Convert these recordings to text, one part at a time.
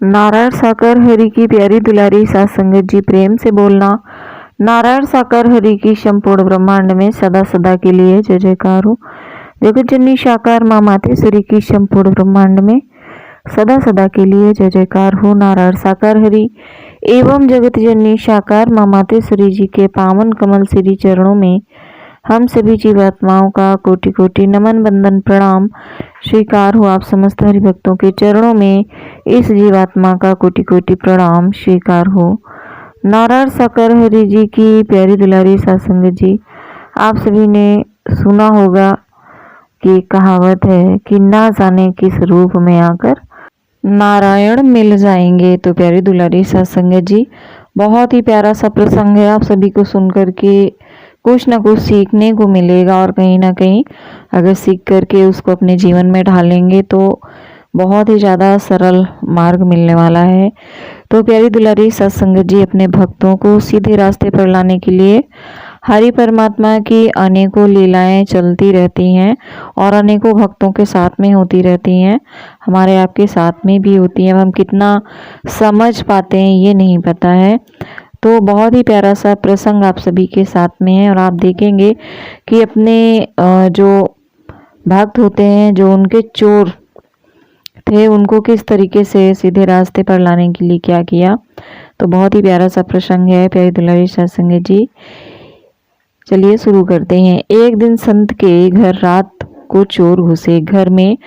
नारायण साकर हरि की प्यारी दुलारी सात संगत जी, प्रेम से बोलना। नारायण साकर हरि की संपूर्ण ब्रह्मांड में सदा सदा के लिए जय जयकार हो। जगत जननी साकार माँ मातेश्वरी की संपूर्ण ब्रह्मांड में सदा सदा के लिए जय जयकार हो। नारायण साकार हरि एवं जगत जननी साकार माँ मातेश्वरी जी के पावन कमल श्री चरणों में हम सभी जीवात्माओं का कोटि कोटि नमन बंदन प्रणाम स्वीकार हो। आप समस्त हरि भक्तों के चरणों में इस जीवात्मा का कोटि कोटि प्रणाम स्वीकार हो। नारायण साकर हरि जी की प्यारी दुलारी सत्संग जी, आप सभी ने सुना होगा कि कहावत है कि ना जाने किस रूप में आकर नारायण मिल जाएंगे। तो प्यारी दुलारी सत्संग जी, बहुत ही प्यारा सा प्रसंग है। आप सभी को सुनकर के कुछ ना कुछ सीखने को मिलेगा और कहीं ना कहीं अगर सीख करके उसको अपने जीवन में ढालेंगे तो बहुत ही ज़्यादा सरल मार्ग मिलने वाला है। तो प्यारी दुलारी सत्संग जी, अपने भक्तों को सीधे रास्ते पर लाने के लिए हरि परमात्मा की अनेकों लीलाएं चलती रहती हैं और अनेकों भक्तों के साथ में होती रहती हैं। हमारे आपके साथ में भी होती हैं। हम कितना समझ पाते हैं ये नहीं पता है। तो बहुत ही प्यारा सा प्रसंग आप सभी के साथ में है और आप देखेंगे कि अपने जो भक्त होते हैं, जो उनके चोर थे, उनको किस तरीके से सीधे रास्ते पर लाने के लिए क्या किया। तो बहुत ही प्यारा सा प्रसंग है प्यारी दुलारी सत्संग जी। चलिए शुरू करते हैं। एक दिन संत के घर रात को चोर घुसे। घर में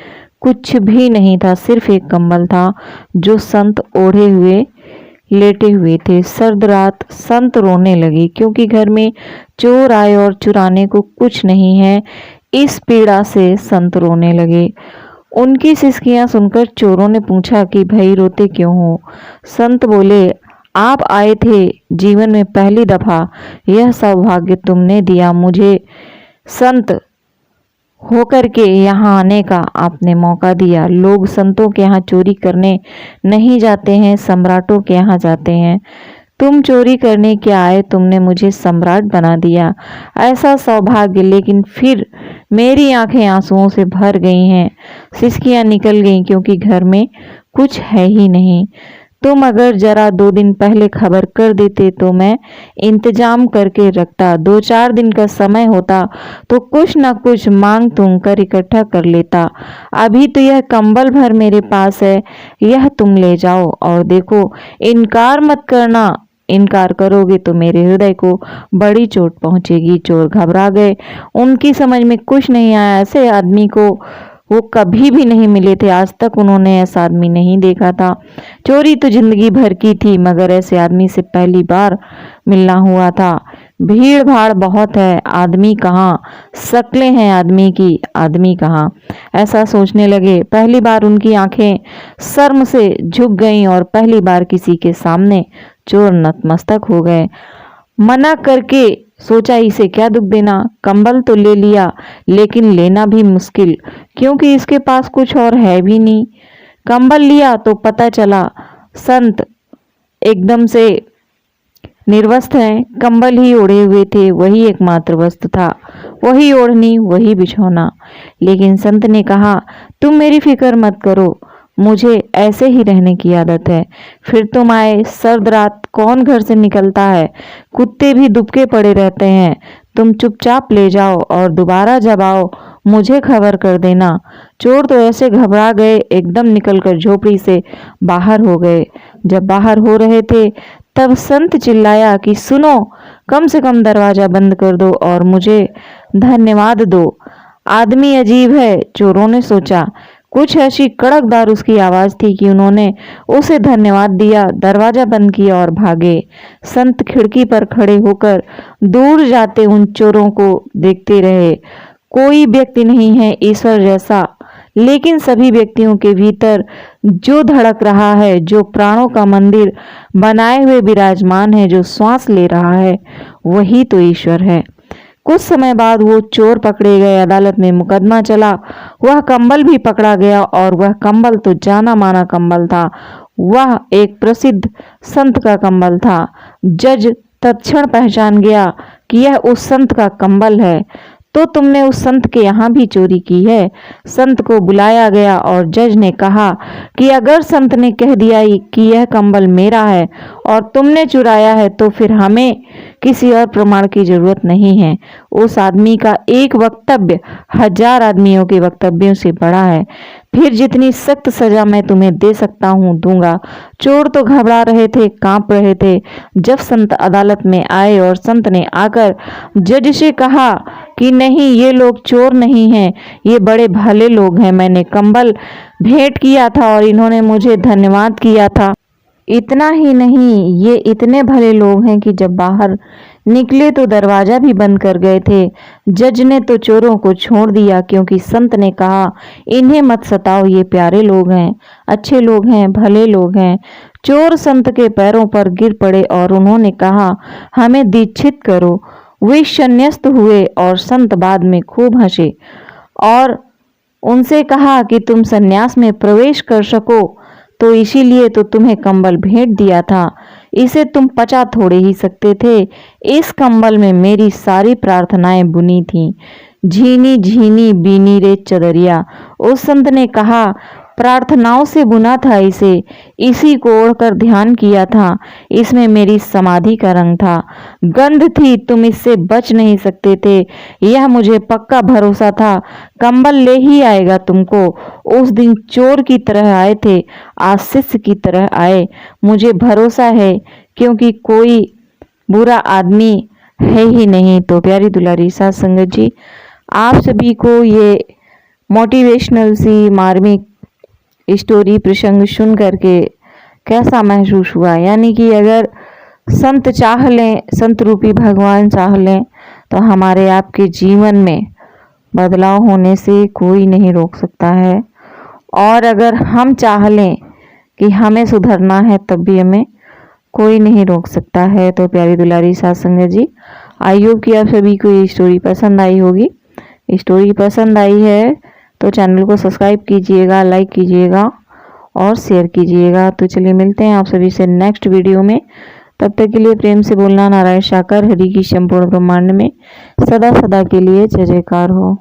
कुछ भी नहीं था, सिर्फ एक कंबल था जो संत ओढ़े हुए लेटे हुए थे। सर्द रात संत रोने लगे क्योंकि घर में चोर आए और चुराने को कुछ नहीं है। इस पीड़ा से संत रोने लगे। उनकी सिसकियां सुनकर चोरों ने पूछा कि भाई रोते क्यों हो। संत बोले, आप आए थे जीवन में पहली दफा, यह सौभाग्य तुमने दिया मुझे। संत होकर के यहाँ आने का आपने मौका दिया। लोग संतों के यहाँ चोरी करने नहीं जाते हैं, सम्राटों के यहाँ जाते हैं। तुम चोरी करने के आए, तुमने मुझे सम्राट बना दिया। ऐसा सौभाग्य, लेकिन फिर मेरी आंखें आंसुओं से भर गई हैं, सिसकियां निकल गईं क्योंकि घर में कुछ है ही नहीं। तुम अगर जरा 2 दिन पहले खबर कर देते तो मैं इंतजाम करके रखता। 2-4 दिन का समय होता तो कुछ ना कुछ मांग तुम कर इकट्ठा कर लेता। अभी तो यह कंबल भर मेरे पास है, यह तुम ले जाओ और देखो, इनकार मत करना। इनकार करोगे तो मेरे हृदय को बड़ी चोट पहुंचेगी। चोर घबरा गए, उनकी समझ में कुछ नहीं आया। ऐसे आदमी को वो कभी भी नहीं मिले थे, आज तक उन्होंने ऐसा आदमी नहीं देखा था। चोरी तो जिंदगी भर की थी, मगर ऐसे आदमी से पहली बार मिलना हुआ था। भीड़ भाड़ बहुत है, आदमी कहाँ, शक्लें हैं आदमी की, आदमी कहाँ, ऐसा सोचने लगे। पहली बार उनकी आंखें शर्म से झुक गईं और पहली बार किसी के सामने चोर नतमस्तक हो गए। मना करके सोचा इसे क्या दुख देना। कंबल तो ले लिया, लेकिन लेना भी मुश्किल क्योंकि इसके पास कुछ और है भी नहीं। कंबल लिया तो पता चला संत एकदम से निर्वस्त्र हैं, कंबल ही ओढ़े हुए थे। वही एकमात्र वस्त्र था, वही ओढ़नी, वही बिछौना। लेकिन संत ने कहा, तुम मेरी फिक्र मत करो, मुझे ऐसे ही रहने की आदत है। फिर तुम आए, सर्द रात कौन घर से निकलता है, कुत्ते भी दुबके पड़े रहते हैं। तुम चुपचाप ले जाओ और दोबारा जब आओ मुझे खबर कर देना। चोर तो ऐसे घबरा गए, एकदम निकलकर झोपड़ी से बाहर हो गए। जब बाहर हो रहे थे तब संत चिल्लाया कि सुनो, कम से कम दरवाजा बंद कर दो और मुझे धन्यवाद दो। आदमी अजीब है, चोरों ने सोचा। कुछ ऐसी कड़कदार उसकी आवाज थी कि उन्होंने उसे धन्यवाद दिया, दरवाजा बंद किया और भागे। संत खिड़की पर खड़े होकर दूर जाते उन चोरों को देखते रहे। कोई व्यक्ति नहीं है ईश्वर जैसा, लेकिन सभी व्यक्तियों के भीतर जो धड़क रहा है, जो प्राणों का मंदिर बनाए हुए विराजमान है, जो श्वास ले रहा है, वही तो ईश्वर है। कुछ समय बाद वो चोर पकड़े गए, अदालत में मुकदमा चला, वह कंबल भी पकड़ा गया और वह कंबल तो जाना माना कंबल था। वह एक प्रसिद्ध संत का कंबल था। जज तत्क्षण पहचान गया कि यह उस संत का कंबल है। तो तुमने उस संत के यहाँ भी चोरी की है। संत को बुलाया गया और जज ने कहा कि अगर संत ने कह दिया कि यह कंबल मेरा है और तुमने चुराया है तो फिर हमें किसी और प्रमाण की जरूरत नहीं है। उस आदमी का एक वक्तव्य 1000 आदमियों के वक्तव्यों से बड़ा है। फिर जितनी सख्त सजा मैं तुम्हें दे सकता हूँ दूंगा। चोर तो घबरा रहे थे, कांप रहे थे। जब संत अदालत में आए और संत ने आकर जज से कहा कि नहीं, ये लोग चोर नहीं हैं, ये बड़े भले लोग हैं। मैंने कंबल भेंट किया था और इन्होंने मुझे धन्यवाद किया था। इतना ही नहीं, ये इतने भले लोग हैं कि जब बाहर निकले तो दरवाजा भी बंद कर गए थे। जज ने तो चोरों को छोड़ दिया क्योंकि संत ने कहा इन्हें मत सताओ, ये प्यारे लोग हैं, अच्छे लोग हैं, भले लोग हैं। चोर संत के पैरों पर गिर पड़े और उन्होंने कहा हमें दीक्षित करो। वे संन्यास्त हुए और संत बाद में खूब हंसे और उनसे कहा कि तुम सन्यास में प्रवेश कर सको तो इसीलिए तो तुम्हें कंबल भेंट दिया था, इसे तुम पचा थोड़े ही सकते थे। इस कंबल में मेरी सारी प्रार्थनाएं बुनी थीं। झीनी झीनी बीनी रे चदरिया, उस संत ने कहा प्रार्थनाओं से बुना था इसे, इसी को ओढ़कर ध्यान किया था। इसमें मेरी समाधि का रंग था, गंध थी, तुम इससे बच नहीं सकते थे। यह मुझे पक्का भरोसा था कंबल ले ही आएगा तुमको। उस दिन चोर की तरह आए थे, आज शिष्य की तरह आए। मुझे भरोसा है क्योंकि कोई बुरा आदमी है ही नहीं। तो प्यारी दुलारी साध संगत जी, आप सभी को ये मोटिवेशनल सी मार्मिक स्टोरी प्रसंग सुन करके कैसा महसूस हुआ? यानी कि अगर संत चाह लें, संत रूपी भगवान चाह लें तो हमारे आपके जीवन में बदलाव होने से कोई नहीं रोक सकता है। और अगर हम चाह लें कि हमें सुधरना है तब भी हमें कोई नहीं रोक सकता है। तो प्यारी दुलारी साध संगत जी, आई होप कि आप सभी को ये स्टोरी पसंद आई होगी। स्टोरी पसंद आई है तो चैनल को सब्सक्राइब कीजिएगा, लाइक कीजिएगा और शेयर कीजिएगा। तो चलिए मिलते हैं आप सभी से नेक्स्ट वीडियो में। तब तक के लिए प्रेम से बोलना नारायण साकार हरि की संपूर्ण ब्रह्मांड में सदा सदा के लिए जय जयकार हो।